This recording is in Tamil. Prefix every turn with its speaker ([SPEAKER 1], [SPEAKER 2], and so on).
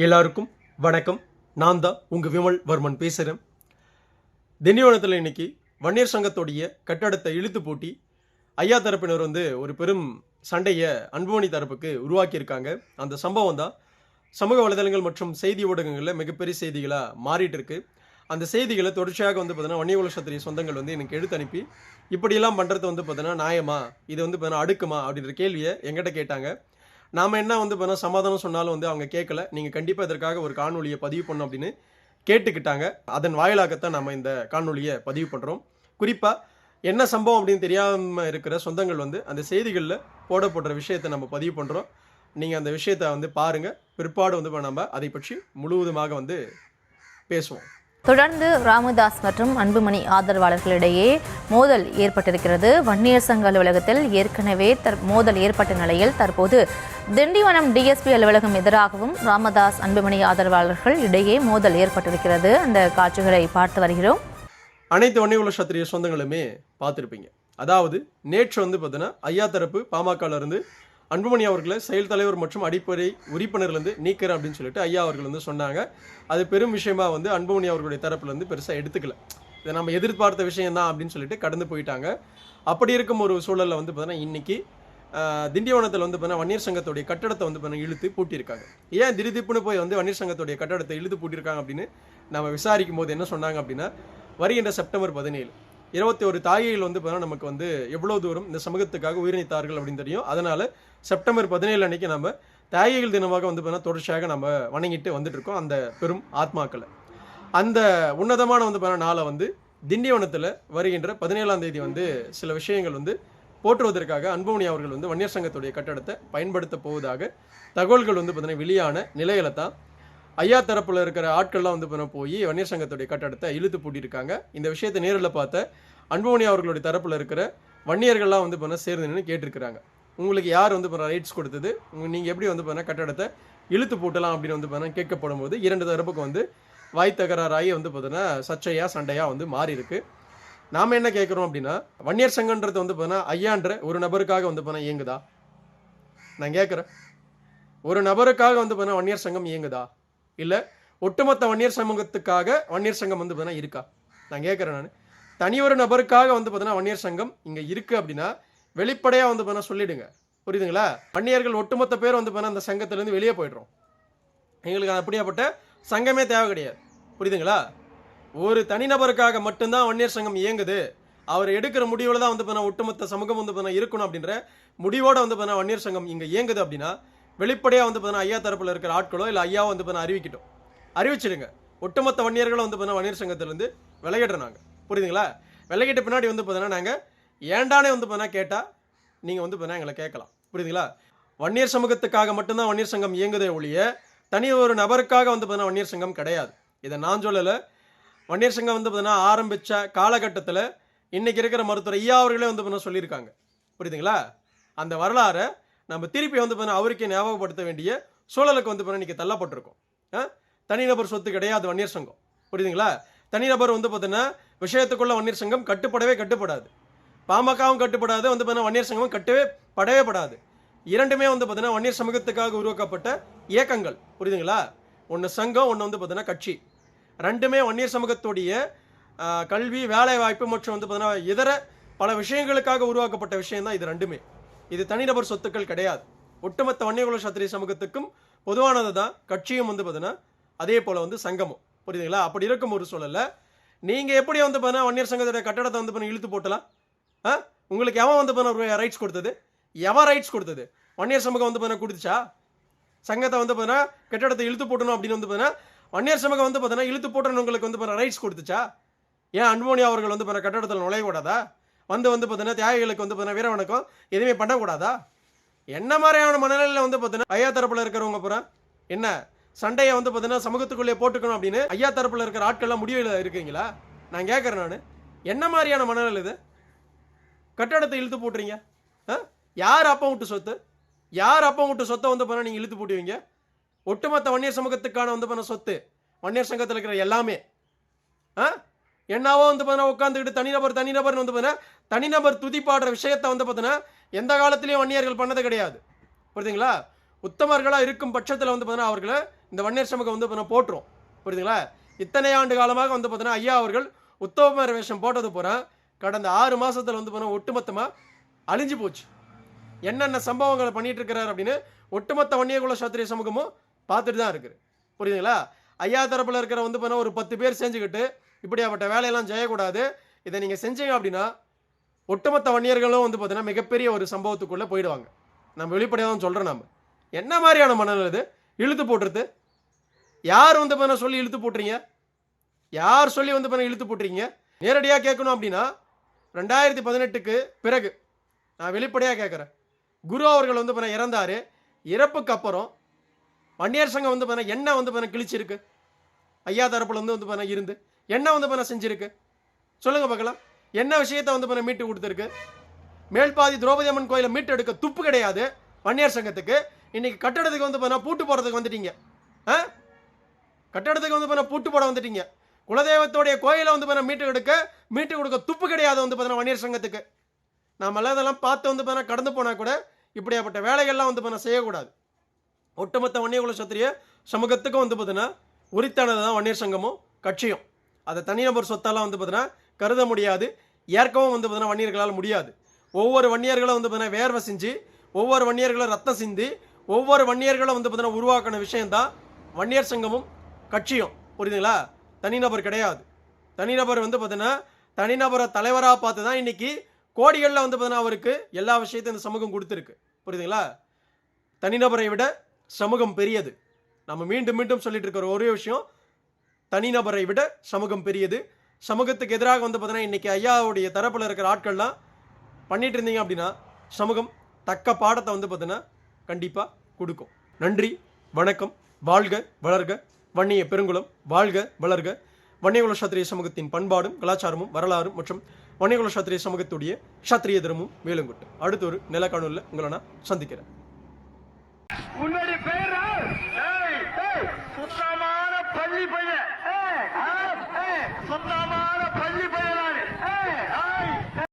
[SPEAKER 1] எல்லாருக்கும் வணக்கம். நான் தான் உங்கள் விமல் வர்மன் பேசுகிறேன். திண்டிவனத்தில் இன்னைக்கு வன்னியர் சங்கத்துடைய கட்டடத்தை இழுத்து பூட்டி ஐயா தரப்பினர் ஒரு பெரும் சண்டையை அன்புமணி தரப்புக்கு உருவாக்கியிருக்காங்க. அந்த சம்பவம் தான் சமூக வலைதளங்கள் மற்றும் செய்தி ஊடகங்களில் மிகப்பெரிய செய்திகளாக மாறிட்டு இருக்கு. அந்த செய்திகளை தொடர்ச்சியாக பார்த்தீங்கன்னா வன்னியகுல சத்திரிய சொந்தங்கள் எனக்கு எடுத்து அனுப்பி இப்படியெல்லாம் பண்ணுறது பார்த்தீங்கன்னா நியாயமா, இது பார்த்தீங்கன்னா அடுக்குமா அப்படின்ற கேள்வியை எங்கிட்ட கேட்டாங்க. நாம் என்ன பார்த்தீங்கன்னா சமாதானம் சொன்னாலும் அவங்க கேட்கல. நீங்கள் கண்டிப்பாக இதற்காக ஒரு காணொலியை பதிவு பண்ணணும் அப்படின்னு கேட்டுக்கிட்டாங்க. அதன் வாயிலாகத்தான் நம்ம இந்த காணொலியை பதிவு பண்ணுறோம். குறிப்பாக என்ன சம்பவம் அப்படின்னு தெரியாமல் இருக்கிற சொந்தங்கள் அந்த செய்திகளில் போடப்படுற விஷயத்தை நம்ம பதிவு பண்ணுறோம். நீங்கள் அந்த விஷயத்தை பாருங்கள். பிற்பாடு நம்ம அதை பற்றி முழுவதுமாக பேசுவோம்.
[SPEAKER 2] தொடர்ந்து ராமதாஸ் மற்றும் அன்புமணி ஆதரவாளர்களிடையே மோதல் ஏற்பட்டிருக்கிறது. வன்னியர் சங்க அலுவலகத்தில் ஏற்கனவே மோதல் ஏற்பட்ட நிலையில் தற்போது திண்டிவனம் டிஎஸ்பி அலுவலகம் எதிராகவும் ராமதாஸ் அன்புமணி ஆதரவாளர்கள் இடையே மோதல் ஏற்பட்டிருக்கிறது. அந்த காட்சிகளை பார்த்து வருகிறோம்.
[SPEAKER 1] அனைத்து வன்னியகுல சத்திரிய சொந்தங்களுமே பார்த்துருப்பீங்க. அதாவது நேற்று பார்த்தீங்கன்னா ஐயா தரப்பு பாமகல இருந்து அன்புமணி அவர்களை செயல் தலைவர் மற்றும் அடிப்படை உறுப்பினர்லேருந்து நீக்கிறேன் அப்படின்னு சொல்லிட்டு ஐயா அவர்கள் சொன்னாங்க. அது பெரும் விஷயமா அன்புமணி அவர்களுடைய தரப்புலேருந்து பெருசாக எடுத்துக்கல. இதை நம்ம எதிர்பார்த்த விஷயம் தான் அப்படின்னு சொல்லிட்டு கடந்து போயிட்டாங்க. அப்படி இருக்கும் ஒரு சூழலில் பார்த்தீங்கன்னா இன்னைக்கு திண்டிவனத்தில் பார்த்தீங்கன்னா வன்னியர் சங்கத்துடைய கட்டடத்தை பார்த்தீங்கன்னா இழுத்து பூட்டியிருக்காங்க. ஏன் திடீர்னு போய் வன்னியர் சங்கத்துடைய கட்டடத்தை இழுத்து பூட்டியிருக்காங்க அப்படின்னு நம்ம விசாரிக்கும் போது என்ன சொன்னாங்க அப்படின்னா, வருகின்ற செப்டம்பர் 17 21 தாயைகள் பார்த்தீங்கன்னா நமக்கு எவ்வளோ தூரம் இந்த சமூகத்துக்காக உயிரிழந்தார்கள் அப்படின்னு தெரியும். அதனால் செப்டம்பர் 17 அன்னைக்கு நம்ம தாயைகள் தினமாக பார்த்தீங்கன்னா தொடர்ச்சியாக நம்ம வணங்கிட்டு வந்துட்டு இருக்கோம் அந்த பெரும் ஆத்மாக்களை. அந்த உன்னதமான பார்த்தீங்கன்னா நாளை திண்டிவனத்தில் வருகின்ற 17ஆம் தேதி சில விஷயங்கள் போற்றுவதற்காக அன்புமணி அவர்கள் வன்னியர் சங்கத்துடைய கட்டடத்தை பயன்படுத்த போவதாக தகவல்கள் பார்த்தீங்கன்னா வெளியான நிலையில தான் ஐயா தரப்பில் இருக்கிற ஆட்கள்லாம் போய் வன்னியர் சங்கத்துடைய கட்டடத்தை இழுத்து பூட்டியிருக்காங்க. இந்த விஷயத்தை நேரில் பார்த்த அன்புமணி அவர்களுடைய தரப்பில் இருக்கிற வன்னியர்கள்லாம் சேர்ந்து நின்று கேட்டிருக்கிறாங்க. உங்களுக்கு யார் ரைட்ஸ் கொடுத்தது, நீங்கள் எப்படி கட்டடத்தை இழுத்து பூட்டலாம் அப்படின்னு கேட்கப்படும் போது இரண்டு தரப்புக்கு வாய் தகராறாகி பார்த்தீங்கன்னா சர்ச்சையாக சண்டையாக மாறி இருக்கு. நாம் என்ன கேட்குறோம் அப்படின்னா, வன்னியர் சங்கன்றது பார்த்தீங்கன்னா ஐயான்ற ஒரு நபருக்காக இயங்குதா? நான் கேட்குறேன், ஒரு நபருக்காக பார்த்தீங்கன்னா வன்னியர் சங்கம் இயங்குதா? இல்லை ஒட்டுமொத்த வன்னியர் சமூகத்துக்காக வன்னியர் சங்கம் பார்த்தீங்கன்னா இருக்கா? நான் கேட்குறேன். நான் தனி ஒரு நபருக்காக பார்த்தீங்கன்னா வன்னியர் சங்கம் இங்கே இருக்குது அப்படின்னா வெளிப்படையாக பார்த்தீங்கன்னா சொல்லிடுங்க. புரியுதுங்களா? வன்னியர்கள் ஒட்டுமொத்த பேர் பார்த்தீங்கன்னா அந்த சங்கத்திலேருந்து வெளியே போய்ட்றோம். எங்களுக்கு அப்படியாப்பட்ட சங்கமே தேவை கிடையாது. புரியுதுங்களா? ஒரு தனிநபருக்காக மட்டும்தான் வன்னியர் சங்கம் இயங்குது, அவர் எடுக்கிற முடிவில் தான் பார்த்தீங்கன்னா ஒட்டுமொத்த சமூகம் பார்த்தீங்கன்னா இருக்கணும் அப்படின்ற முடிவோடு பார்த்தீங்கன்னா வன்னியர் சங்கம் இங்கே இயங்குது அப்படின்னா வெளிப்படையாக பார்த்தீங்கன்னா ஐயா தரப்பில் இருக்கிற ஆட்களோ இல்லை ஐயாவோ பார்த்தீங்கன்னா அறிவிக்கிட்டோம், அறிவிச்சிடுங்க. ஒட்டுமொத்த வன்னியர்களும் பார்த்தீங்கன்னா வன்னியர் சங்கத்திலேருந்து விலகிடுறாங்க. புரியுதுங்களா? விலகிட்ட பின்னாடி பார்த்தீங்கன்னா நாங்கள் ஏண்டானே பார்த்தீங்கன்னா கேட்டால் நீங்கள் பார்த்தீங்கன்னா எங்களை கேட்கலாம். புரியுதுங்களா? வன்னியர் சமூகத்துக்காக மட்டும்தான் வன்னியர் சங்கம் இயங்குதே ஒழிய தனி ஒரு நபருக்காக பார்த்தீங்கன்னா வன்னியர் சங்கம் கிடையாது. இதை நான் சொல்லலை. வன்னியர் சங்கம் பார்த்தீங்கன்னா ஆரம்பித்த காலகட்டத்தில் இன்றைக்கி இருக்கிற மருத்துவர் ஐயா அவர்களே பார்த்தீங்கன்னா சொல்லியிருக்காங்க. புரியுதுங்களா? அந்த வரலாறை நம்ம திருப்பி பார்த்தீங்கன்னா அவருக்கே ஞாபகப்படுத்த வேண்டிய சூழலுக்கு பார்த்தீங்கன்னா இன்றைக்கி தள்ளப்பட்டிருக்கோம். தனிநபர் சொத்து கிடையாது வன்னியர் சங்கம். புரியுதுங்களா? தனிநபர் பார்த்தீங்கன்னா விஷயத்துக்குள்ள வன்னியர் சங்கம் கட்டுப்படாது. பாமகவும் கட்டுப்படாது, பார்த்தீங்கன்னா வன்னியர் சங்கமும் படவே படாது. இரண்டுமே பார்த்தீங்கன்னா வன்னியர் சமூகத்துக்காக உருவாக்கப்பட்ட இயக்கங்கள். புரியுதுங்களா? ஒன்று சங்கம், ஒன்று பார்த்தீங்கன்னா கட்சி. ரெண்டுமே வன்னியர் சமூகத்துடைய கல்வி, வேலை வாய்ப்பு மற்றும் பார்த்தீங்கன்னா இதர பல விஷயங்களுக்காக உருவாக்கப்பட்ட விஷயம் தான் இது ரெண்டுமே. இது தனிநபர் சொத்துக்கள் கிடையாது. ஒட்டுமொத்த வன்னியகுல சத்திரிய சமூகத்துக்கும் பொதுவானது தான் கட்சியும் பார்த்தீங்கன்னா அதே போல் சங்கமும். புரியுதுங்களா? அப்படி இருக்கும் ஒரு சூழல்ல நீங்கள் எப்படி பார்த்தீங்கன்னா வன்னியர் சங்கத்தோட கட்டடத்தை பார்த்தீங்கன்னா இழுத்து போட்டலாம்? உங்களுக்கு எவன் பார்த்தீங்கன்னா ரைட்ஸ் கொடுத்தது? எவன் ரைட்ஸ் கொடுத்தது? வன்னியர் சமூகம் பார்த்தீங்கன்னா கொடுத்துச்சா? சங்கத்தை பார்த்தீங்கன்னா கட்டடத்தை இழுத்து போட்டணும் அப்படின்னு பார்த்தீங்கன்னா வன்னியர் சமூகம் பார்த்தீங்கன்னா இழுத்து போட்டணும் உங்களுக்கு பார்த்தீங்கன்னா ரைட்ஸ் கொடுத்துச்சா? ஏன் அன்புமணி அவர்கள் பார்த்தீங்கன்னா கட்டடத்தில் நுழையக்கூடாதா? பார்த்தீங்கன்னா தியாகிகளுக்கு பார்த்தீங்கன்னா வீர வணக்கம் எதுவுமே பண்ணக்கூடாதா? என்ன மாதிரியான மனநிலையில் பார்த்தீங்கன்னா ஐயா தரப்பில் இருக்கிறவங்க அப்புறம் என்ன சண்டையை பார்த்தீங்கன்னா சமூகத்துக்குள்ளே போட்டுக்கணும் அப்படின்னு ஐயா தரப்பில் இருக்கிற ஆட்கள்லாம் முடிவில் இருக்கீங்களா? நான் கேட்குறேன். நான் என்ன மாதிரியான மனநிலை இது? கட்டடத்தை இழுத்து போட்டுறீங்க. யார் அப்பா விட்டு சொத்து? யார் அப்பா விட்டு சொத்தை பார்த்தீங்கன்னா நீங்கள் இழுத்து போட்டுவீங்க? ஒட்டுமொத்த வன்னியர் சமூகத்துக்கான பார்த்தீங்கன்னா சொத்து வன்னியர் சங்கத்தில் இருக்கிற எல்லாமே என்னவோ பார்த்தீங்கன்னா உட்காந்துக்கிட்டு தனிநபர் தனிநபர் துதிப்பாடுற விஷயத்தை பார்த்தீங்கன்னா எந்த காலத்திலையும் வன்னியர்கள் பண்ணது கிடையாது. புரியுதுங்களா? உத்தமர்களாக இருக்கும் பட்சத்தில் பார்த்தீங்கன்னா அவர்களை இந்த வன்னியர் சமூகம் வந்து பார்த்தீங்கன்னா போட்டுரும். புரியுதுங்களா? இத்தனை ஆண்டு காலமாக வந்து பார்த்தீங்கன்னா ஐயா அவர்கள் உத்தமர் வேஷம் போட்டது போற கடந்த 6 மாசத்துல வந்து பார்த்தீங்கன்னா ஒட்டுமொத்தமாக அழிஞ்சு போச்சு. என்னென்ன சம்பவங்களை பண்ணிட்டு இருக்கிறார் அப்படின்னு ஒட்டுமொத்த வன்னியகுல சத்திரிய சமூகமும் பார்த்துட்டு தான் இருக்குது. புரியுதுங்களா? ஐயா தரப்பில் இருக்கிற வந்து பார்த்தீங்கன்னா ஒரு 10 பேர் செஞ்சுக்கிட்டு இப்படியாப்பட்ட வேலையெல்லாம் செய்யக்கூடாது, இதை நீங்கள் செஞ்சீங்க அப்படின்னா ஒட்டுமொத்த வன்னியர்களும் வந்து பார்த்தீங்கன்னா மிகப்பெரிய ஒரு சம்பவத்துக்குள்ளே போயிடுவாங்க. நம்ம வெளிப்படையாக தான் சொல்கிறோம். நம்ம என்ன மாதிரியான மனநிலை இது? இழுத்து போட்டுறது யார் வந்து பார்த்தீங்கன்னா சொல்லி இழுத்து போட்டுறீங்க? யார் சொல்லி வந்து பார்த்தீங்கன்னா இழுத்து போட்டுறீங்க? நேரடியாக கேட்கணும் அப்படின்னா 2018க்கு பிறகு நான் வெளிப்படையாக கேட்குறேன். குரு அவர்கள் வந்து பார்த்தீங்கன்னா இறந்தார். இறப்புக்கு அப்புறம் வன்னியர் சங்கம் வந்து பார்த்தீங்கன்னா என்ன வந்து பார்த்தீங்கன்னா கிழிச்சிருக்கு? ஐயா தரப்புல வந்து பார்த்தீங்கன்னா இருந்து என்ன வந்து பார்த்தீங்கன்னா செஞ்சிருக்கு? சொல்லுங்க பார்க்கலாம். என்ன விஷயத்தை வந்து பார்த்தீங்கன்னா மீட்டு கொடுத்துருக்கு? மேல்பாதி திரௌபதி அம்மன் கோயிலை மீட்டு எடுக்க துப்பு கிடையாது வன்னியர் சங்கத்துக்கு. இன்னைக்கு கட்டடத்துக்கு வந்து பார்த்தீங்கன்னா பூட்டு போடுறதுக்கு வந்துட்டீங்க. கட்டடத்துக்கு வந்து பார்த்தீங்கன்னா பூட்டு போட வந்துட்டீங்க. குலதெய்வத்தோடைய கோயிலை வந்து பார்த்தீங்கன்னா மீட்டு கொடுக்க துப்பு கிடையாது வந்து பார்த்தீங்கன்னா வன்னியர் சங்கத்துக்கு. நாமெல்லாம் இதெல்லாம் பார்த்து வந்து பார்த்தீங்கன்னா கடந்து போனால் கூட இப்படியாப்பட்ட வேலைகள்லாம் வந்து பார்த்தீங்கன்னா செய்யக்கூடாது. ஒட்டுமொத்த வன்னியகுல சத்திரிய சமூகத்துக்கும் வந்து பார்த்தீங்கன்னா உரித்தானது தான் வன்னியர் சங்கமும் கட்சியும். அதை தனிநபர் சொத்தாலாம் வந்து பார்த்தீங்கன்னா கருத முடியாது, ஏற்கவும் வந்து பார்த்தீங்கன்னா வன்னியர்களால் முடியாது. ஒவ்வொரு வன்னியர்களும் வந்து பார்த்தீங்கன்னா வேர்வை செஞ்சு, ஒவ்வொரு வன்னியர்களும் ரத்தம் சிந்தி, ஒவ்வொரு வன்னியர்களும் வந்து பார்த்தீங்கன்னா உருவாக்கின விஷயம்தான் வன்னியர் சங்கமும் கட்சியும். புரியுதுங்களா? தனிநபர் கிடையாது. தனிநபர் வந்து பார்த்தீங்கன்னா தனிநபரை தலைவராக பார்த்து தான் இன்னைக்கு கோடிகளில் வந்து பார்த்தீங்கன்னா அவருக்கு எல்லா விஷயத்தையும் இந்த சமூகம் கொடுத்துருக்கு. புரியுதுங்களா? தனிநபரை விட சமூகம் பெரியது. நம்ம மீண்டும் மீண்டும் சொல்லிட்டு இருக்கிற ஒரே விஷயம், தனிநபரை விட சமூகம் பெரியது. சமூகத்துக்கு எதிராக வந்து பார்த்தீங்கன்னா இன்னைக்கு ஐயாவுடைய தரப்பில் இருக்கிற ஆட்கள்லாம் பண்ணிட்டு இருந்தீங்க அப்படின்னா சமூகம் தக்க பாடத்தை வந்து பார்த்தீங்கன்னா கண்டிப்பாக கொடுக்கும். நன்றி, வணக்கம். வாழ்க வளர்க வன்னிய பெருங்குளம், வாழ்க வளர்க. வன்னியகுல சத்திரிய சமூகத்தின் பண்பாடும் கலாச்சாரமும் வரலாறும் மற்றும் வன்னியகுல சத்திரிய சமூகத்துடைய சத்திரிய தினமும் மேலுங்கொட்டு. அடுத்த ஒரு நிலக்காணொலியில் உங்களை நான் சந்திக்கிறேன்.
[SPEAKER 3] உன்னுடைய பேர் சுத்தமான பள்ளி பையன், சுத்தமான பள்ளி பையன்.